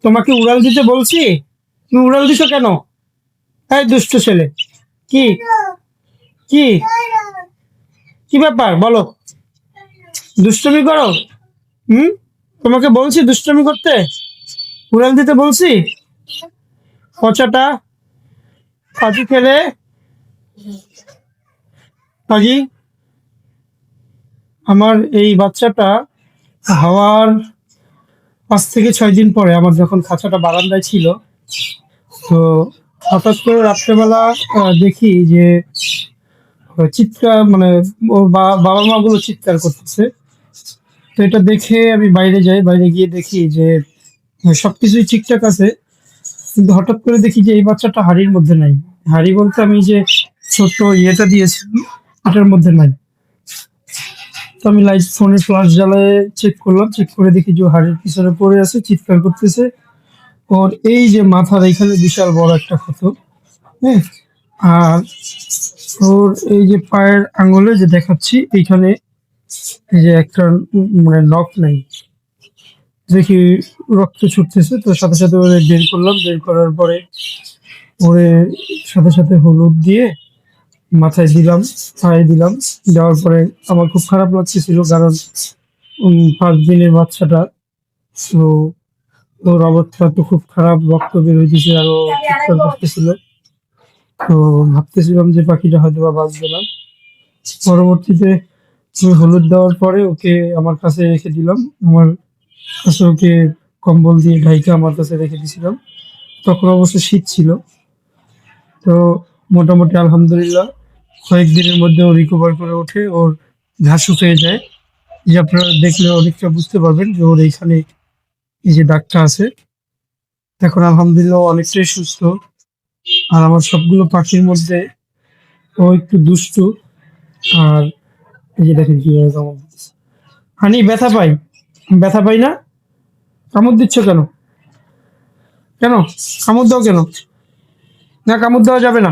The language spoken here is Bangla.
তোমাকে উড়াল দিতে বলছি, তুমি উড়াল দিছো কেন? এই দুষ্ট ছেলে, কি কি কি ব্যাপার বলো? দুষ্টুমি করো? হুম, তোমাকে বলছি দুষ্টুমি করতে, উড়াল দিতে বলছি? পচাটা পাজি ফেলে, পাজি। আমার এই বাচ্চাটা হওয়ার 5 থেকে 6 দিন পরে, আমার যখন খাঁচাটা বারান্দায় ছিল, তো হঠাৎ করে রাত্রেবেলা দেখি যে চিৎকার, মানে ওর বাবা মা গুলো চিৎকার করতেছে। তো এটা দেখে আমি বাইরে যাই, বাইরে গিয়ে দেখি যে সবকিছুই ঠিকঠাক আছে, কিন্তু হঠাৎ করে দেখি যে এই বাচ্চাটা হাড়ির মধ্যে নাই। হাড়ি বলতে আমি যে ছোট ইয়েটা দিয়েছি, এটার মধ্যে নাই। তো আমি লাইট, ফোনের ফ্লাশ জ্বালায় চেক করলাম, চেক করে দেখি যে ও হাড়ির পিছনে পড়ে আছে, চিৎকার করতেছে। ওর এই যে মাথার এখানে বিশাল বড় একটা ক্ষত, হ্যাঁ। আর ওর এই যে পায়ের আঙ্গুলে যে দেখাচ্ছি এইখানে, এই যে একটা মানে নখ নাই, দেখি রক্ত ছুটতেছে। তো সাথে সাথে ওরে বের করলাম, বের করার পরে ওরে সাথে সাথে হলুদ দিয়ে মাথায় দিলাম, পায়ে দিলাম। দেওয়ার পরে আমার খুব খারাপ লাগতেছিল, কারণ 5 দিনের বাচ্চাটা। তো ওর অবস্থা তো খুব খারাপ, রক্ত বের হইতেছে, আরো চিৎকার করতেছিল। তো ভাবতেছিলাম যে পাখিটা হয়তো বা বাঁচবে না। পরবর্তীতে আমি হলুদ দেওয়ার পরে ওকে আমার কাছে রেখে দিলাম, আমার কাছে ওকে কম্বল দিয়ে ঢাইকে আমার কাছে রেখে দিয়েছিলাম। তখন অবশ্য শীত ছিল। তো মোটামুটি আলহামদুলিল্লাহ কয়েকদিনের মধ্যে ও রিকভার করে ওঠে, ওর ঘা শুকিয়ে যায়। যে আপনারা দেখলে অনেকটা বুঝতে পারবেন যে ওর এইখানে এই যে দাগটা আছে। এখন আলহামদুলিল্লাহ ও অনেকটাই সুস্থ। আর আমার সবগুলো পাখির মধ্যে ও একটু দুষ্টু। আর এই যে দেখেন কিভাবে কামড় দিচ্ছে। হানি, ব্যথা পাই? ব্যথা পাই না? কামড় দিচ্ছ কেন? কেন কামড় দাও কেন? না, কামড় দেওয়া যাবে না।